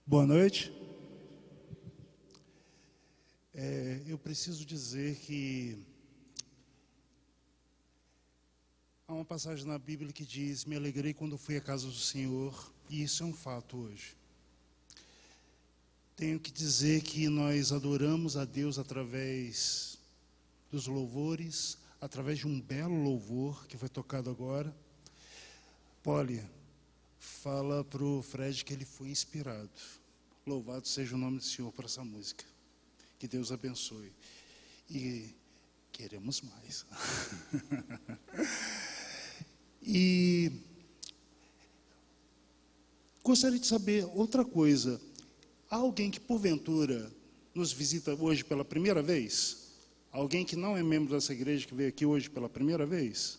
Boa noite. Eu preciso dizer que há uma passagem na Bíblia que diz: me alegrei quando fui à casa do Senhor, e isso é um fato hoje. Tenho que dizer que nós adoramos a Deus através dos louvores, através de um belo louvor que foi tocado agora. Polly, fala para o Fred que ele foi inspirado. Louvado seja o nome do Senhor por essa música. Que Deus abençoe. E queremos mais. E gostaria de saber outra coisa. Há alguém que porventura nos visita hoje pela primeira vez? Alguém que não é membro dessa igreja que veio aqui hoje pela primeira vez?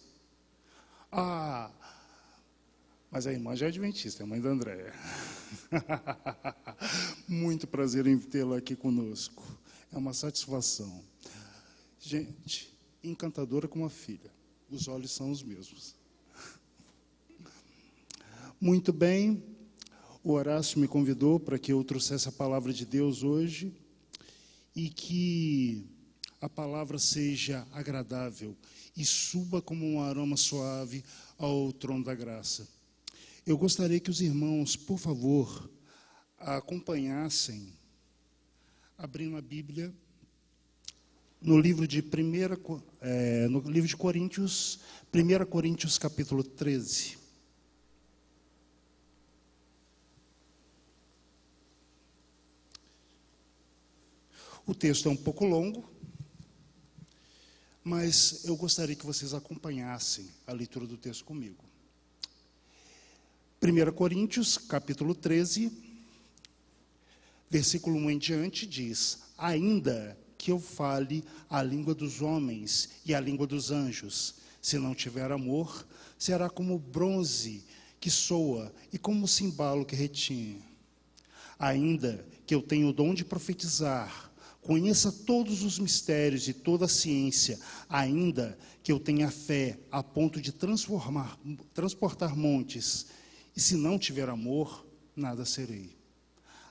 Mas a irmã já é adventista, é a mãe da Andréia. Muito prazer em tê-la aqui conosco. É uma satisfação. Gente, encantadora como a filha. Os olhos são os mesmos. Muito bem. O Horácio me convidou para que eu trouxesse a palavra de Deus hoje e que a palavra seja agradável e suba como um aroma suave ao trono da graça. Eu gostaria que os irmãos, por favor, acompanhassem, abrindo a Bíblia, no livro de Coríntios, 1 Coríntios capítulo 13. O texto é um pouco longo, mas eu gostaria que vocês acompanhassem a leitura do texto comigo. 1 Coríntios, capítulo 13, versículo 1 em diante, diz: ainda que eu fale a língua dos homens e a língua dos anjos, se não tiver amor, será como bronze que soa e como cimbalo que retine. Ainda que eu tenha o dom de profetizar, conheça todos os mistérios e toda a ciência, ainda que eu tenha fé a ponto de transportar montes, e se não tiver amor, nada serei.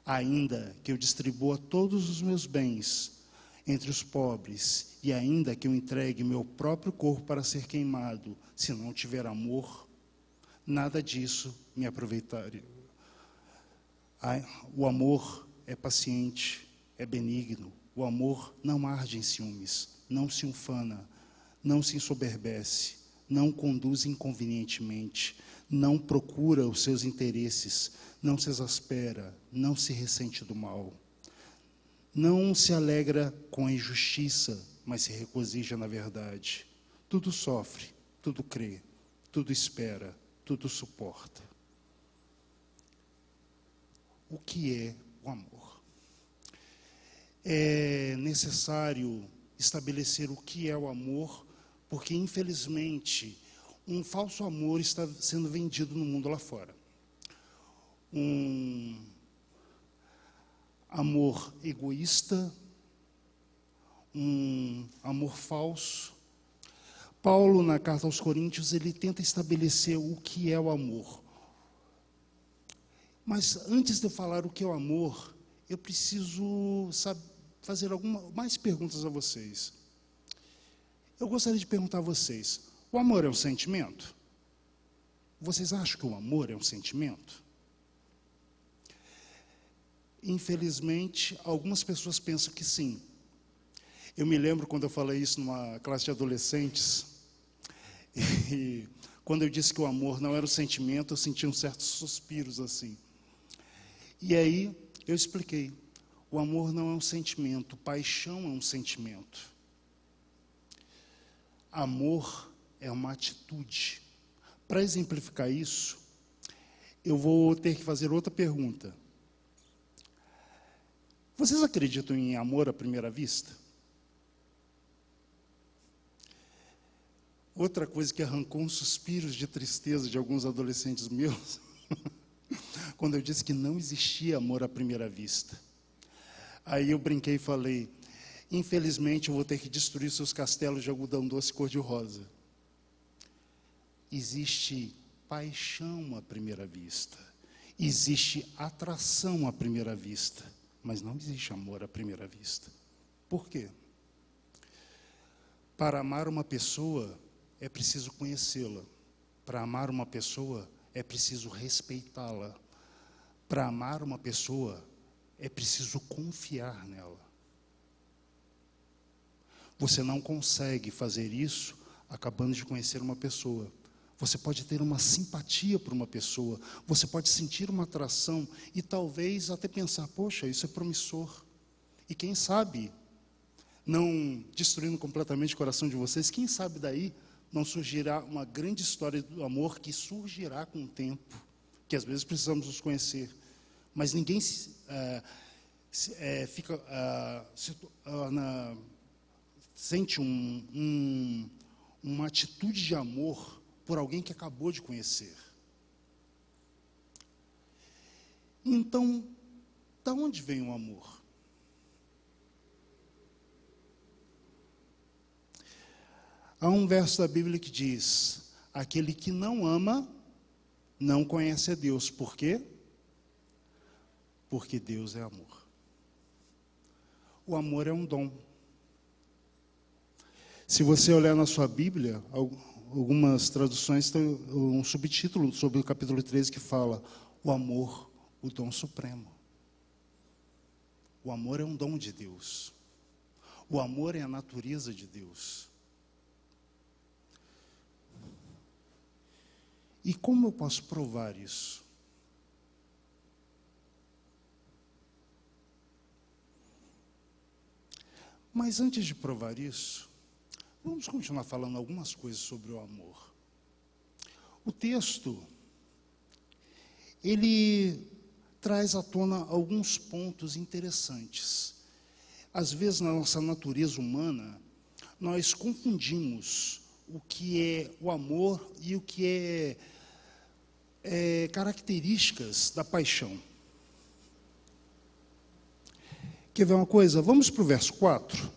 Ainda que eu distribua todos os meus bens entre os pobres, e ainda que eu entregue meu próprio corpo para ser queimado, se não tiver amor, nada disso me aproveitaria. O amor é paciente, é benigno. O amor não arde em ciúmes, não se ufana, não se ensoberbece, não conduz inconvenientemente, não procura os seus interesses, não se exaspera, não se ressente do mal. Não se alegra com a injustiça, mas se regozija na verdade. Tudo sofre, tudo crê, tudo espera, tudo suporta. O que é o amor? É necessário estabelecer o que é o amor, porque, infelizmente, um falso amor está sendo vendido no mundo lá fora. Um amor egoísta, um amor falso. Paulo, na carta aos Coríntios, ele tenta estabelecer o que é o amor. Mas antes de eu falar o que é o amor, eu preciso fazer mais perguntas a vocês. Eu gostaria de perguntar a vocês: o amor é um sentimento? Vocês acham que o amor é um sentimento? Infelizmente, algumas pessoas pensam que sim. Eu me lembro quando eu falei isso numa classe de adolescentes, e quando eu disse que o amor não era um sentimento, eu senti uns certos suspiros assim. E aí eu expliquei: o amor não é um sentimento, paixão é um sentimento. Amor é uma atitude. Para exemplificar isso, eu vou ter que fazer outra pergunta. Vocês acreditam em amor à primeira vista? Outra coisa que arrancou uns suspiros de tristeza de alguns adolescentes meus, quando eu disse que não existia amor à primeira vista. Aí eu brinquei e falei: infelizmente eu vou ter que destruir seus castelos de algodão doce cor-de-rosa. Existe paixão à primeira vista. Existe atração à primeira vista, mas não existe amor à primeira vista. Por quê? Para amar uma pessoa, é preciso conhecê-la. Para amar uma pessoa, é preciso respeitá-la. Para amar uma pessoa, é preciso confiar nela. Você não consegue fazer isso acabando de conhecer uma pessoa. Você pode ter uma simpatia por uma pessoa, você pode sentir uma atração e talvez até pensar, poxa, isso é promissor. E quem sabe, não destruindo completamente o coração de vocês, quem sabe daí não surgirá uma grande história do amor que surgirá com o tempo, que às vezes precisamos nos conhecer. Mas ninguém sente uma atitude de amor por alguém que acabou de conhecer. Então, da onde vem o amor? Há um verso da Bíblia que diz: aquele que não ama, não conhece a Deus. Por quê? Porque Deus é amor. O amor é um dom. Se você olhar na sua Bíblia, algumas traduções têm um subtítulo sobre o capítulo 13 que fala: o amor, o dom supremo. O amor é um dom de Deus. O amor é a natureza de Deus. E como eu posso provar isso? Mas antes de provar isso, vamos continuar falando algumas coisas sobre o amor. O texto, ele traz à tona alguns pontos interessantes. Às vezes, na nossa natureza humana, nós confundimos o que é o amor e o que é características da paixão. Quer ver uma coisa? Vamos para o verso 4.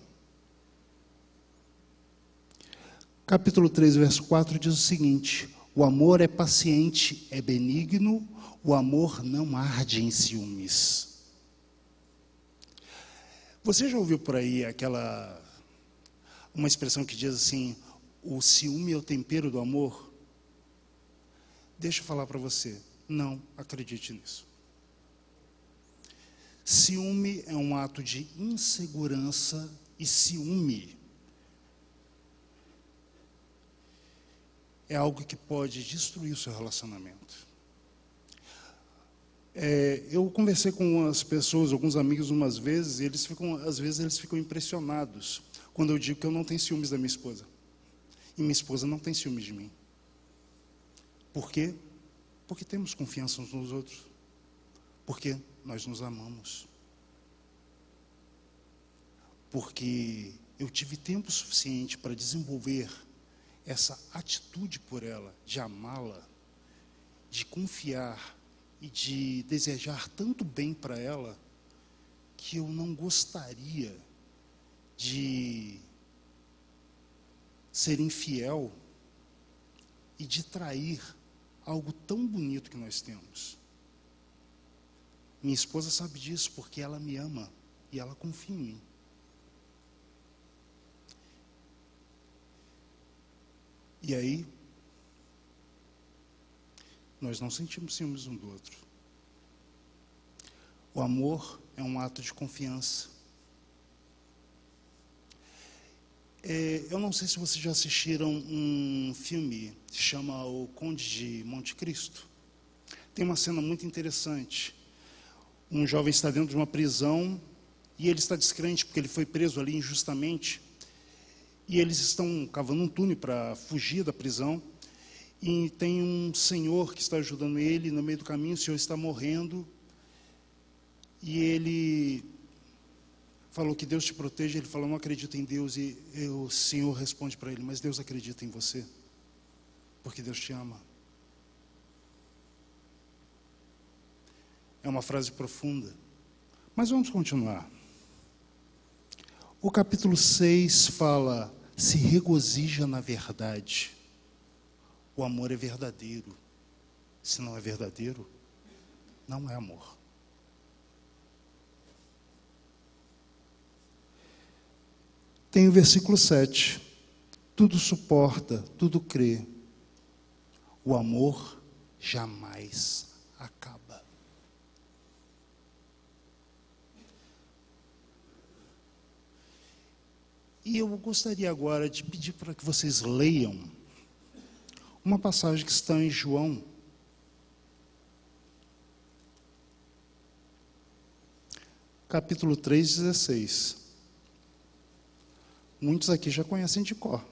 Capítulo 3, verso 4 diz o seguinte: o amor é paciente, é benigno, o amor não arde em ciúmes. Você já ouviu por aí uma expressão que diz assim: o ciúme é o tempero do amor? Deixa eu falar para você, não acredite nisso. Ciúme é um ato de insegurança e ciúme é algo que pode destruir o seu relacionamento. Eu conversei com as pessoas, alguns amigos umas vezes, e às vezes eles ficam impressionados quando eu digo que eu não tenho ciúmes da minha esposa. E minha esposa não tem ciúmes de mim. Por quê? Porque temos confiança uns nos outros. Porque nós nos amamos. Porque eu tive tempo suficiente para desenvolver essa atitude por ela, de amá-la, de confiar e de desejar tanto bem para ela, que eu não gostaria de ser infiel e de trair algo tão bonito que nós temos. Minha esposa sabe disso porque ela me ama e ela confia em mim. E aí, nós não sentimos ciúmes um do outro. O amor é um ato de confiança. Eu não sei se vocês já assistiram um filme que se chama O Conde de Monte Cristo. Tem uma cena muito interessante. Um jovem está dentro de uma prisão e ele está descrente porque ele foi preso ali injustamente. E eles estão cavando um túnel para fugir da prisão. E tem um senhor que está ajudando ele. No meio do caminho, o senhor está morrendo. E ele falou que Deus te proteja. Ele falou, não acredito em Deus. E o senhor responde para ele, mas Deus acredita em você. Porque Deus te ama. É uma frase profunda. Mas vamos continuar. O capítulo 6 fala: se regozija na verdade. O amor é verdadeiro. Se não é verdadeiro, não é amor. Tem o versículo 7. Tudo suporta, tudo crê. O amor jamais acaba. E eu gostaria agora de pedir para que vocês leiam uma passagem que está em João, capítulo 3, 16. Muitos aqui já conhecem de cor.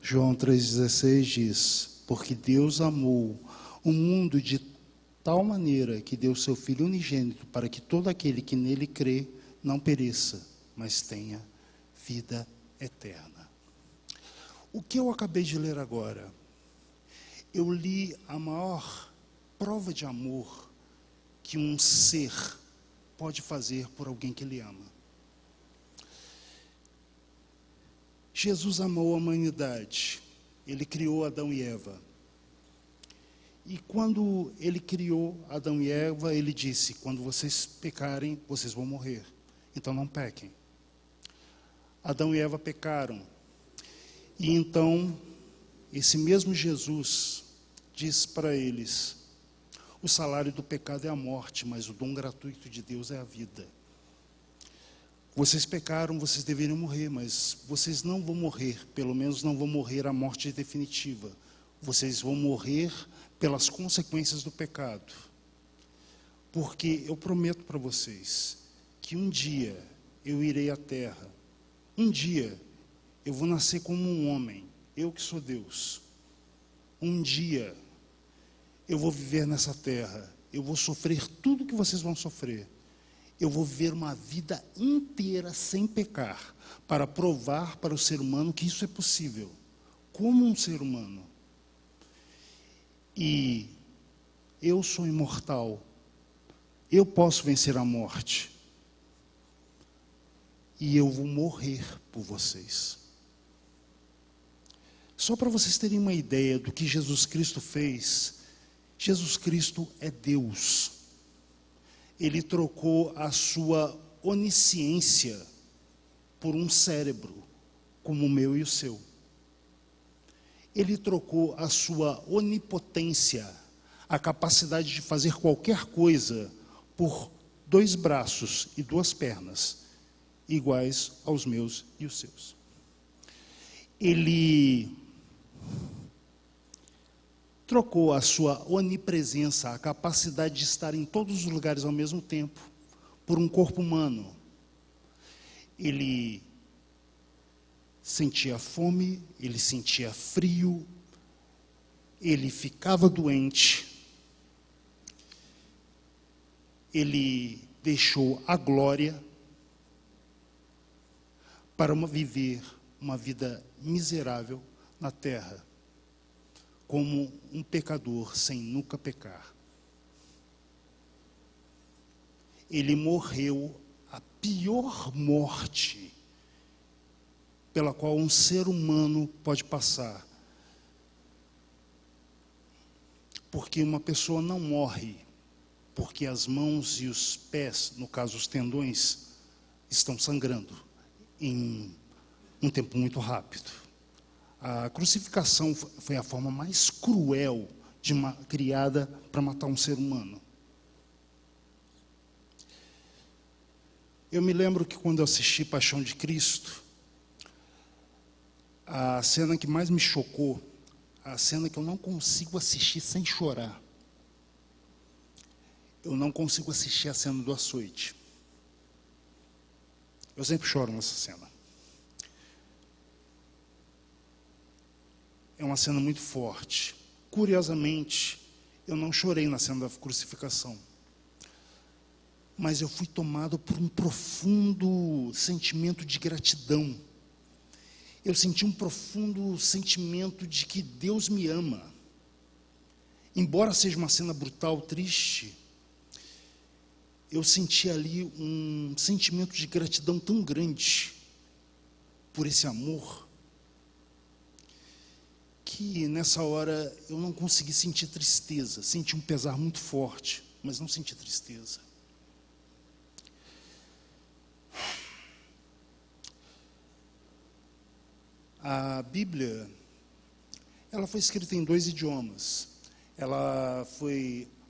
João 3,16 diz: porque Deus amou o mundo de tal maneira que deu seu Filho unigênito para que todo aquele que nele crê não pereça, mas tenha vida eterna. O que eu acabei de ler agora, eu li a maior prova de amor que um ser pode fazer por alguém que ele ama. Jesus amou a humanidade, ele criou Adão e Eva. E quando ele criou Adão e Eva, ele disse: quando vocês pecarem, vocês vão morrer. Então não pequem. Adão e Eva pecaram. E então, esse mesmo Jesus diz para eles: o salário do pecado é a morte, mas o dom gratuito de Deus é a vida. Vocês pecaram, vocês deveriam morrer, mas vocês não vão morrer, pelo menos não vão morrer a morte definitiva. Vocês vão morrer pelas consequências do pecado. Porque eu prometo para vocês que um dia eu irei à terra. Um dia eu vou nascer como um homem, eu que sou Deus. Um dia eu vou viver nessa terra, eu vou sofrer tudo que vocês vão sofrer. Eu vou viver uma vida inteira sem pecar, para provar para o ser humano que isso é possível, como um ser humano. E eu sou imortal, eu posso vencer a morte, e eu vou morrer por vocês. Só para vocês terem uma ideia do que Jesus Cristo fez, Jesus Cristo é Deus. Ele trocou a sua onisciência por um cérebro, como o meu e o seu. Ele trocou a sua onipotência, a capacidade de fazer qualquer coisa, por 2 braços e 2 pernas, iguais aos meus e os seus. Ele trocou a sua onipresença, a capacidade de estar em todos os lugares ao mesmo tempo, por um corpo humano. Ele sentia fome, ele sentia frio, ele ficava doente, ele deixou a glória para viver uma vida miserável na terra, como um pecador sem nunca pecar. Ele morreu a pior morte pela qual um ser humano pode passar. Porque uma pessoa não morre porque as mãos e os pés, no caso os tendões, estão sangrando em um tempo muito rápido. A crucificação foi a forma mais cruel criada para matar um ser humano. Eu me lembro que quando eu assisti Paixão de Cristo, a cena que mais me chocou, a cena que eu não consigo assistir sem chorar, eu não consigo assistir a cena do açoite. Eu sempre choro nessa cena. É uma cena muito forte. Curiosamente, eu não chorei na cena da crucificação, mas eu fui tomado por um profundo sentimento de gratidão. eu senti um profundo sentimento de que Deus me ama. Embora seja uma cena brutal, triste, eu senti ali um sentimento de gratidão tão grande por esse amor, que nessa hora eu não consegui sentir tristeza. Senti um pesar muito forte, mas não senti tristeza. A Bíblia, ela foi escrita em 2 idiomas.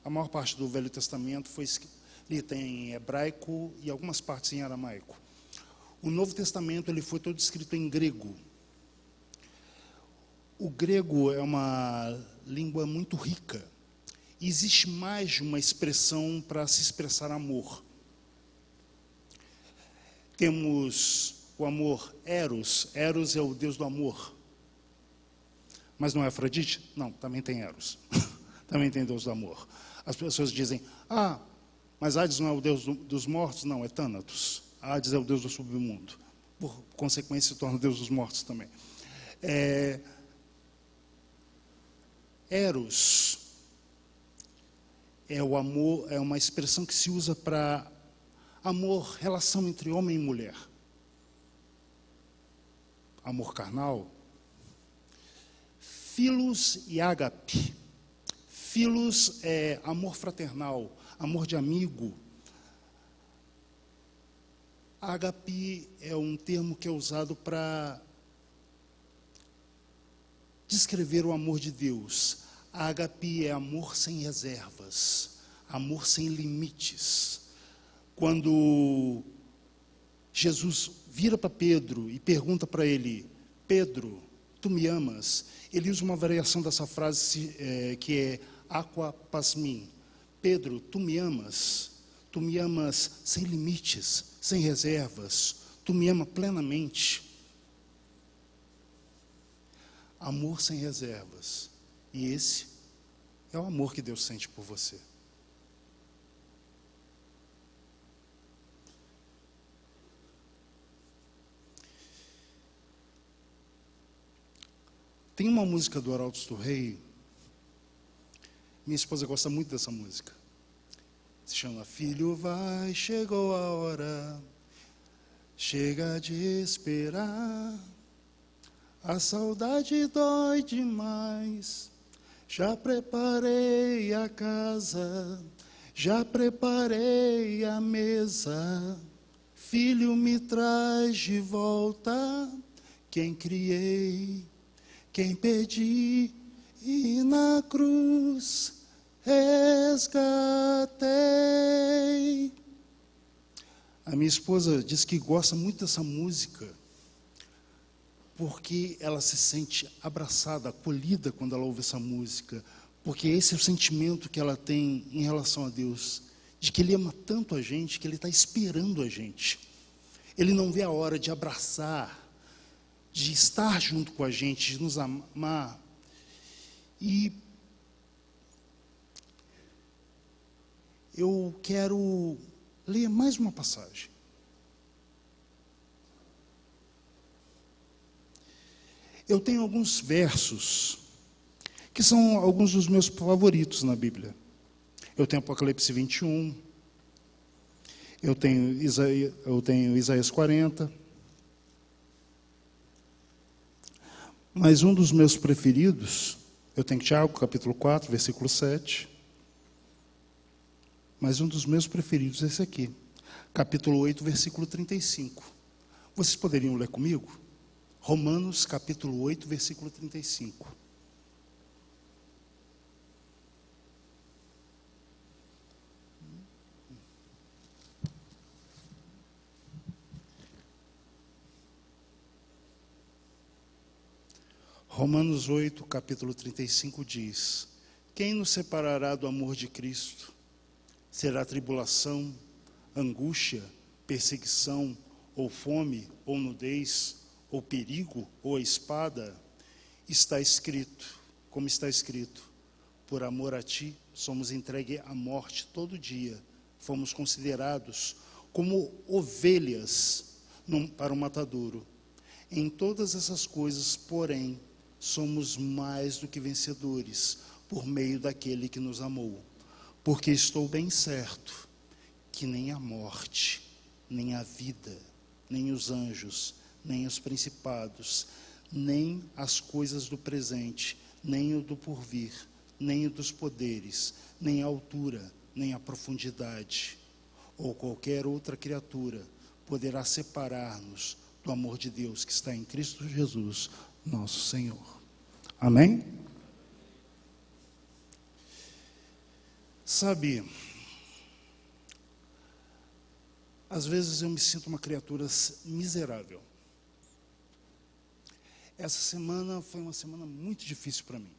A maior parte do Velho Testamento foi escrita em hebraico e algumas partes em aramaico. O Novo Testamento, ele foi todo escrito em grego. O grego é uma língua muito rica. E existe mais de uma expressão para se expressar amor. Temos o amor Eros. Eros é o deus do amor. Mas não é Afrodite? Não, também tem Eros. Também tem deus do amor. As pessoas dizem, mas Hades não é o deus dos mortos? Não, é Thanatos. Hades é o deus do submundo. Por consequência, se torna o deus dos mortos também. Eros é o amor, é uma expressão que se usa para amor, relação entre homem e mulher. Amor carnal. Philos e ágape. Philos é amor fraternal, amor de amigo. Ágape é um termo que é usado para descrever o amor de Deus. Ágape é amor sem reservas, amor sem limites. Quando Jesus vira para Pedro e pergunta para ele, Pedro, tu me amas? Ele usa uma variação dessa frase que é aqua pasmin. Pedro, tu me amas? Tu me amas sem limites, sem reservas. Tu me amas plenamente. Amor sem reservas. E esse é o amor que Deus sente por você. Tem uma música do Arautos do Rei, minha esposa gosta muito dessa música. Se chama Filho vai, chegou a hora, chega de esperar. A saudade dói demais. Já preparei a casa, já preparei a mesa. Filho, me traz de volta quem criei, quem pedi e na cruz resgatei. A minha esposa diz que gosta muito dessa música, porque ela se sente abraçada, acolhida quando ela ouve essa música, porque esse é o sentimento que ela tem em relação a Deus, de que Ele ama tanto a gente, que Ele está esperando a gente. Ele não vê a hora de abraçar, de estar junto com a gente, de nos amar. E eu quero ler mais uma passagem. Eu tenho alguns versos que são alguns dos meus favoritos na Bíblia. Eu tenho Apocalipse 21, eu tenho Isaías 40, mas um dos meus preferidos, eu tenho Tiago, capítulo 4, versículo 7, mas um dos meus preferidos é esse aqui, capítulo 8, versículo 35. Vocês poderiam ler comigo? Romanos, capítulo 8, versículo 35. Romanos 8, capítulo 35 diz: quem nos separará do amor de Cristo? Será tribulação, angústia, perseguição, ou fome, ou nudez, ou perigo, ou a espada? Está escrito, como está escrito, por amor a ti somos entregues à morte todo dia, fomos considerados como ovelhas para o matadouro. Em todas essas coisas, porém, somos mais do que vencedores, por meio daquele que nos amou. Porque estou bem certo que nem a morte, nem a vida, nem os anjos, nem os principados, nem as coisas do presente, nem o do porvir, nem o dos poderes, nem a altura, nem a profundidade, ou qualquer outra criatura poderá separar-nos do amor de Deus que está em Cristo Jesus, nosso Senhor. Amém? Sabe, às vezes eu me sinto uma criatura miserável. Essa semana foi uma semana muito difícil para mim.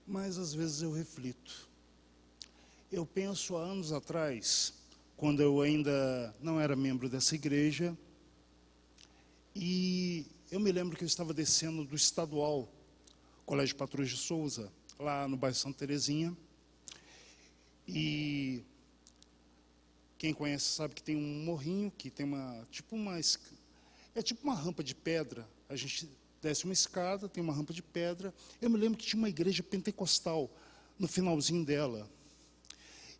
Mas às vezes eu reflito. Eu penso há anos atrás, quando eu ainda não era membro dessa igreja, e eu me lembro que eu estava descendo do estadual, Colégio Patrões de Souza, lá no bairro Santa Terezinha, e quem conhece sabe que tem um morrinho, que tem tipo uma rampa de pedra. A gente desce uma escada, tem uma rampa de pedra. Eu me lembro que tinha uma igreja pentecostal no finalzinho dela.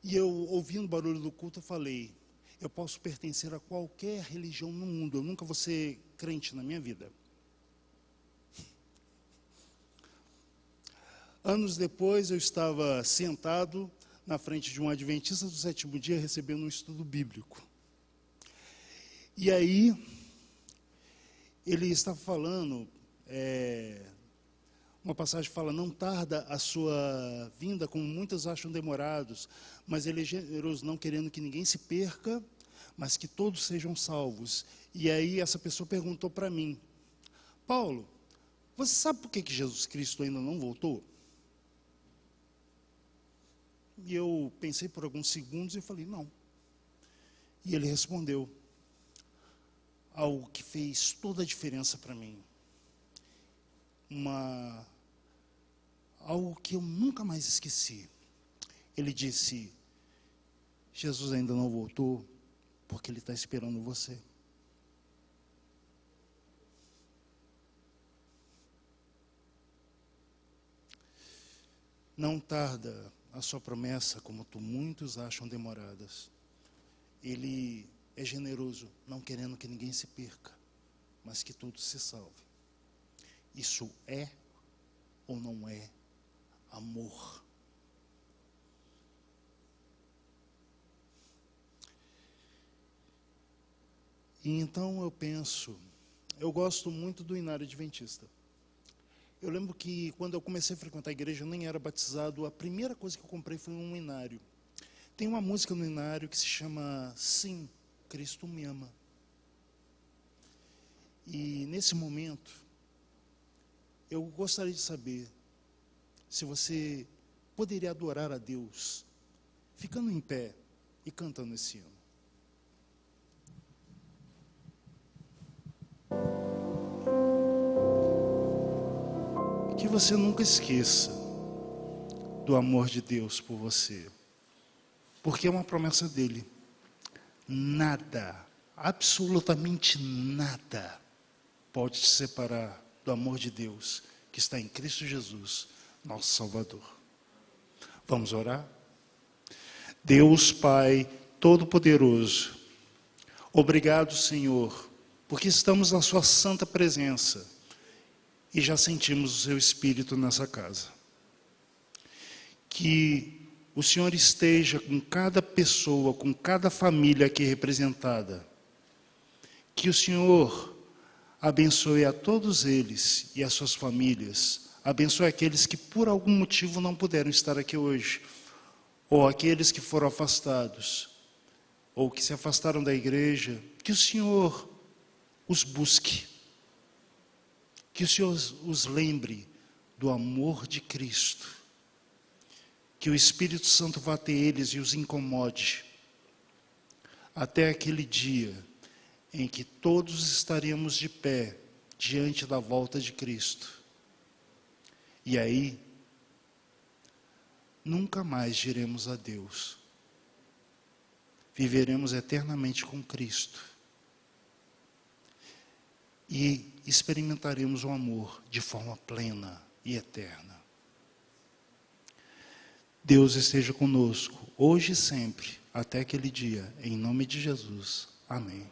E eu, ouvindo o barulho do culto, eu falei, eu posso pertencer a qualquer religião no mundo, eu nunca vou ser crente na minha vida. Anos depois, eu estava sentado na frente de um adventista do sétimo dia, recebendo um estudo bíblico. E aí, ele estava falando, uma passagem fala, não tarda a sua vinda, como muitos acham demorados, mas ele é generoso, não querendo que ninguém se perca, mas que todos sejam salvos. E aí essa pessoa perguntou para mim, Paulo, você sabe por que Jesus Cristo ainda não voltou? E eu pensei por alguns segundos e falei, não. E ele respondeu, algo que fez toda a diferença para mim. Algo que eu nunca mais esqueci. Ele disse, Jesus ainda não voltou, porque Ele está esperando você. Não tarda a sua promessa, como muitos acham demoradas. Ele é generoso, não querendo que ninguém se perca, mas que todos se salvem. Isso é ou não é amor? E então eu penso, eu gosto muito do Inário Adventista. Eu lembro que quando eu comecei a frequentar a igreja, eu nem era batizado, a primeira coisa que eu comprei foi um inário. Tem uma música no inário que se chama Sim, Cristo me ama. E nesse momento, eu gostaria de saber se você poderia adorar a Deus, ficando em pé e cantando esse hino. Que você nunca esqueça do amor de Deus por você, porque é uma promessa dele. Nada, absolutamente nada, pode te separar do amor de Deus que está em Cristo Jesus, nosso Salvador. Vamos orar? Deus Pai Todo-Poderoso, obrigado, Senhor, porque estamos na sua santa presença e já sentimos o seu Espírito nessa casa. Que o Senhor esteja com cada pessoa, com cada família aqui representada. Que o Senhor abençoe a todos eles e as suas famílias. Abençoe aqueles que por algum motivo não puderam estar aqui hoje, ou aqueles que foram afastados, ou que se afastaram da igreja. Que o Senhor os busque. Que o Senhor os lembre do amor de Cristo. Que o Espírito Santo vá até eles e os incomode. Até aquele dia em que todos estaremos de pé diante da volta de Cristo. E aí, nunca mais diremos adeus. Viveremos eternamente com Cristo. e experimentaremos o amor de forma plena e eterna. Deus esteja conosco, hoje e sempre, até aquele dia. Em nome de Jesus. Amém.